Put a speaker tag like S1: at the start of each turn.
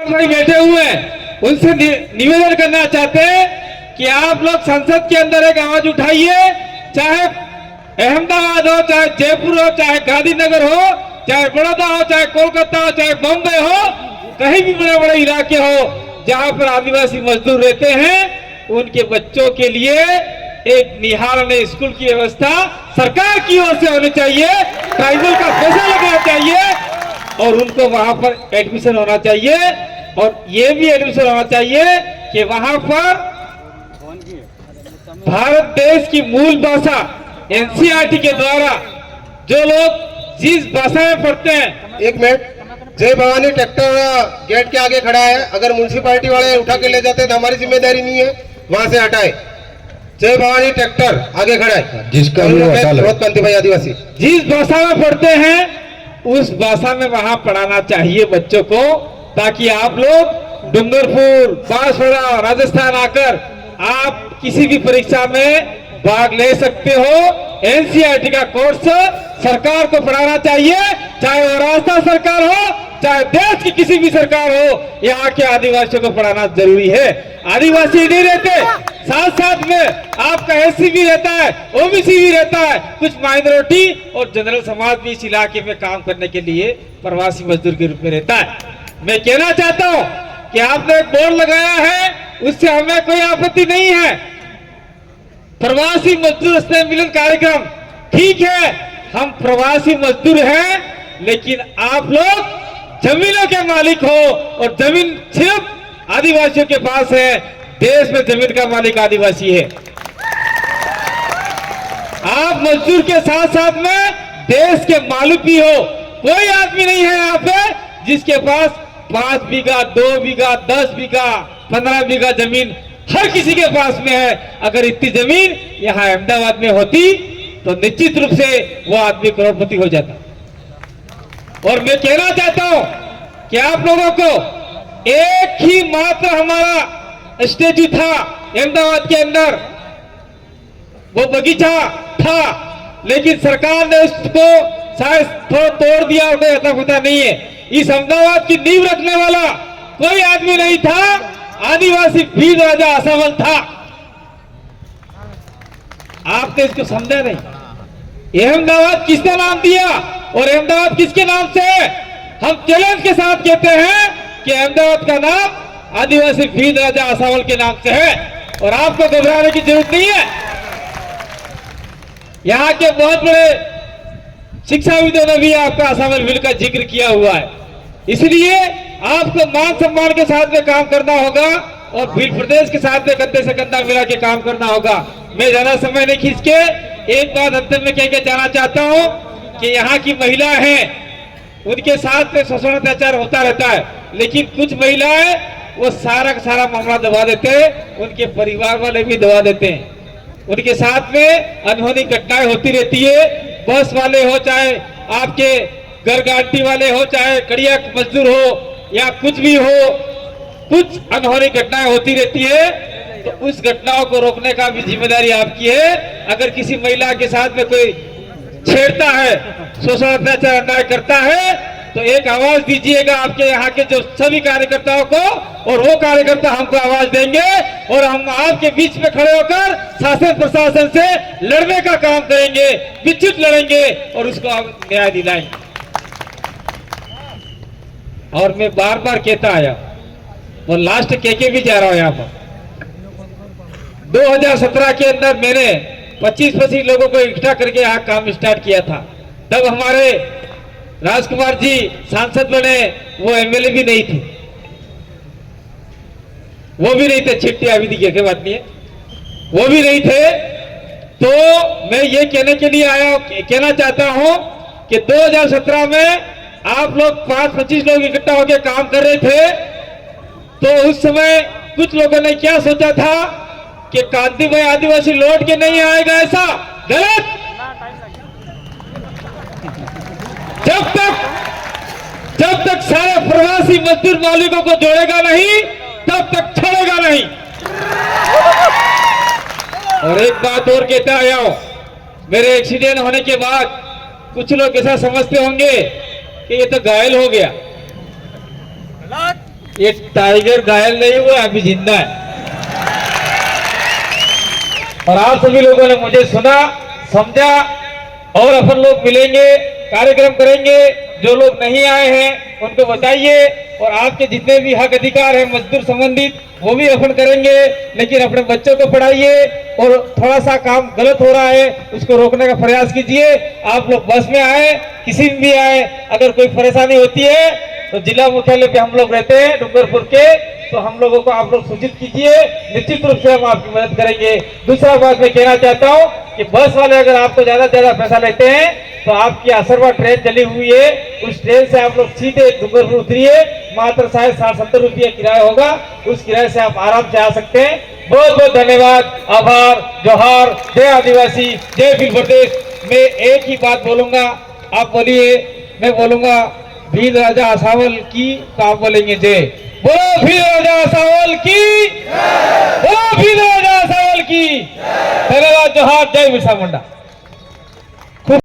S1: भाई बैठे हुए हैं, उनसे निवेदन करना चाहते हैं कि आप लोग संसद के अंदर एक आवाज उठाइए, चाहे अहमदाबाद हो, चाहे जयपुर हो, चाहे गांधीनगर हो, चाहे बड़ौदा हो, चाहे कोलकाता हो, चाहे बॉम्बे हो, कहीं भी बड़े बड़े इलाके हो जहां पर आदिवासी मजदूर रहते हैं, उनके बच्चों के लिए एक निहारने स्कूल की व्यवस्था सरकार की ओर से होनी चाहिए, ट्राइबल का पैसा लगना चाहिए और उनको वहां पर एडमिशन होना चाहिए। और ये भी एडमिशन होना चाहिए कि वहां पर भारत देश की मूल भाषा एनसीईआरटी के द्वारा जो लोग जिस भाषा में पढ़ते हैं।
S2: एक मिनट, जय भवानी ट्रैक्टर गेट के आगे खड़ा है, अगर म्युनिसिपैलिटी वाले उठा के ले जाते तो हमारी जिम्मेदारी नहीं है, वहां से हटाए। जय भवानी ट्रैक्टर आगे खड़ा है,
S3: जिसका
S2: कांति भाई आदिवासी
S1: जिस भाषा में पढ़ते हैं उस भाषा में वहां पढ़ाना चाहिए बच्चों को, ताकि आप लोग डूंगरपुर, बांसवाड़ा, राजस्थान आकर आप किसी भी परीक्षा में भाग ले सकते हो। एनसीईआरटी का कोर्स सरकार को पढ़ाना चाहिए, चाहे वो राजस्थान सरकार हो, चाहे देश की किसी भी सरकार हो, यहाँ के आदिवासियों को पढ़ाना जरूरी है। आदिवासी नहीं रहते, साथ साथ में आपका एससी भी रहता है, ओबीसी भी रहता है, कुछ माइनॉरिटी और जनरल समाज भी इस इलाके में काम करने के लिए प्रवासी मजदूर के रूप में रहता है। मैं कहना चाहता हूँ कि आपने एक बोर्ड लगाया है, उससे हमें कोई आपत्ति नहीं है। प्रवासी मजदूर स्नेह मिलन कार्यक्रम ठीक है, हम प्रवासी मजदूर हैं, लेकिन आप लोग जमीनों के मालिक हो और जमीन सिर्फ आदिवासियों के पास है। देश में जमीन का मालिक आदिवासी है। आप मजदूर के साथ साथ में देश के मालिक भी हो। कोई आदमी नहीं है यहाँ पे जिसके पास 5 बीघा, 2 बीघा, 10 बीघा, 15 बीघा जमीन हर किसी के पास में है। अगर इतनी जमीन यहाँ अहमदाबाद में होती तो निश्चित रूप से वो आदमी करोड़पति हो जाता। और मैं कहना चाहता हूं कि आप लोगों को एक ही मात्र हमारा स्टेचू था अहमदाबाद के अंदर, वो बगीचा था, लेकिन सरकार ने उसको शायद थोड़ा तोड़ दिया और कोई अता पता नहीं है। इस अहमदाबाद की नींव रखने वाला कोई आदमी नहीं था, आदिवासी वीर राजा आसावल था। आपने इसको समझा नहीं। अहमदाबाद किसने नाम दिया और अहमदाबाद किसके नाम से है? हम चैलेंज के साथ कहते हैं कि अहमदाबाद का नाम आदिवासी वीर राजा आसावल के नाम से है और आपको घबराने की जरूरत नहीं है। यहाँ के बहुत बड़े शिक्षाविदों ने भी आपका आसावल बिल का जिक्र किया हुआ है। इसलिए आपको मान सम्मान के साथ में काम करना होगा और भील प्रदेश के साथ में कंधे से कंधा मिला के काम करना होगा। मैं ज्यादा समय नहीं खींच के एक बात अंतिम में कह के जाना चाहता हूं कि यहाँ की महिलाएं हैं, उनके साथ में शोषण अत्याचार होता रहता है, लेकिन कुछ महिलाएं वो सारा का सारा मामला दबा देते हैं, उनके परिवार वाले भी दबा देते हैं। उनके साथ में अनहोनी घटनाएं होती रहती है। बस वाले हो, चाहे आपके घर गाड़ी वाले हो, चाहे कड़िया मजदूर हो या कुछ भी हो, कुछ अनहोनी घटनाएं होती रहती है, तो उस घटनाओं को रोकने का भी जिम्मेदारी आपकी है। अगर किसी महिला के साथ में कोई छेड़ता है, शोषण अत्याचार अन्याय करता है, तो एक आवाज दीजिएगा आपके यहाँ के जो सभी कार्यकर्ताओं को, और वो कार्यकर्ता हमको आवाज देंगे और हम आपके बीच में खड़े होकर शासन प्रशासन से लड़ने का काम करेंगे, विद्युत लड़ेंगे और उसको आप न्याय दिलाएंगे। और मैं बार बार कहता आया और लास्ट के भी जा रहा हूं, यहाँ पर 2017 के अंदर मैंने 25 लोगों को इकट्ठा करके यहाँ काम स्टार्ट किया था। तब हमारे राजकुमार जी सांसद बने, वो एमएलए भी नहीं थे, वो भी नहीं थे, चिट्ठी अभी दिखे के बात नहीं है, वो भी नहीं थे। तो मैं ये कहने के लिए आया, कहना चाहता हूं कि 2017 में आप लोग 5-25 लोग इकट्ठा होकर काम कर रहे थे, तो उस समय कुछ लोगों ने क्या सोचा था कि कांति भाई आदिवासी लौट के नहीं आएगा, ऐसा गलत। जब तक सारे प्रवासी मजदूर मालिकों को जोड़ेगा नहीं, तब तक छोड़ेगा नहीं। और एक बात और कहता आया हूं, मेरे एक्सीडेंट होने के बाद कुछ लोग ऐसा समझते होंगे कि ये तो घायल हो गया। ये टाइगर घायल नहीं हुआ, अभी जिंदा है। और आप सभी लोगों ने मुझे सुना, समझा, और अपन लोग मिलेंगे, कार्यक्रम करेंगे। जो लोग नहीं आए हैं उनको बताइए, और आपके जितने भी हक अधिकार है मजदूर संबंधित वो भी अपन करेंगे। लेकिन अपने बच्चों को पढ़ाइए, और थोड़ा सा काम गलत हो रहा है उसको रोकने का प्रयास कीजिए। आप लोग बस में आए, किसी में भी आए, अगर कोई परेशानी होती है तो जिला मुख्यालय पे हम लोग रहते हैं डूंगरपुर के, तो हम लोगों को आप लोग सूचित कीजिए, निश्चित रूप से हम आपकी मदद करेंगे। दूसरा बात मैं कहना चाहता हूँ कि बस वाले अगर आपको ज्यादा से ज्यादा पैसा लेते हैं तो आपकी असरवा ट्रेन चली हुई है, उस ट्रेन से आप लोग सीधे डूंगरपुर उतरिए, मात्र शायद 60-70 रुपये किराया होगा, उस किराए से आप आराम से आ सकते हैं। बहुत बहुत धन्यवाद, आभार, जोहार, जय आदिवासी, जय भील प्रदेश। मैं एक ही बात बोलूंगा, आप बोलिए, मैं बोलूंगा भील राजा आसावल की, तो आप बोलेंगे जय। बोलो भील राजा आसावल की, बोलो भील राजा आसावल की। धन्यवाद, जोहार, जय बिरसा मुंडा।